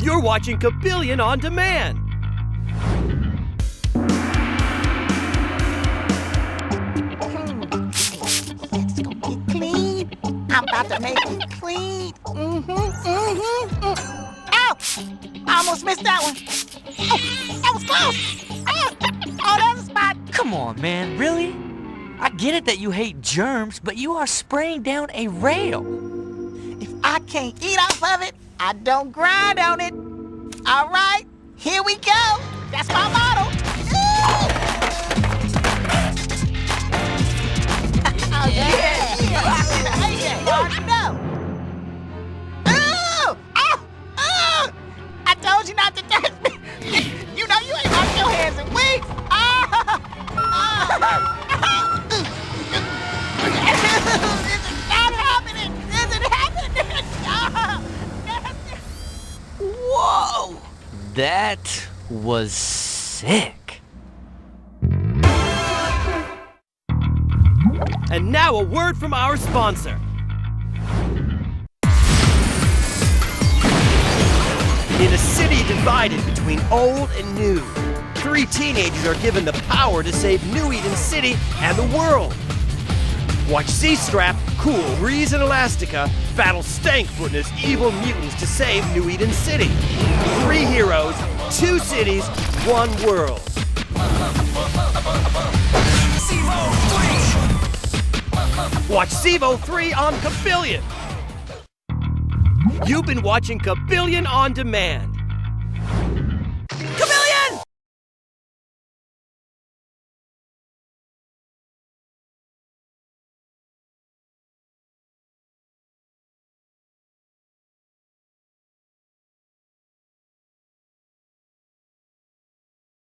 You're watching Kabillion on Demand. It's gonna get clean. I'm about to make it clean. Ow! I almost missed that one. Oh, that was close. Oh, that was a spot. Come on, man, really? I get it that you hate germs, but you are spraying down a rail. If I can't eat off of it, I don't grind on it. All right, here we go. That's my motto. Oh, yeah. No. Ooh! I told you not to touch me. You know you ain't washed your hands in weeks. This is not happening. This is happening. Whoa! That was sick. And now a word from our sponsor. In a city divided between old and new, 3 teenagers are given the power to save New Eden City and the world. Watch C-Strap, Cool, Reese, and Elastica battle Stankfoot and his evil mutants to save New Eden City. 3 heroes, 2 cities, 1 world. Watch Sevo 3 on Kabillion. You've been watching Kabillion on Demand.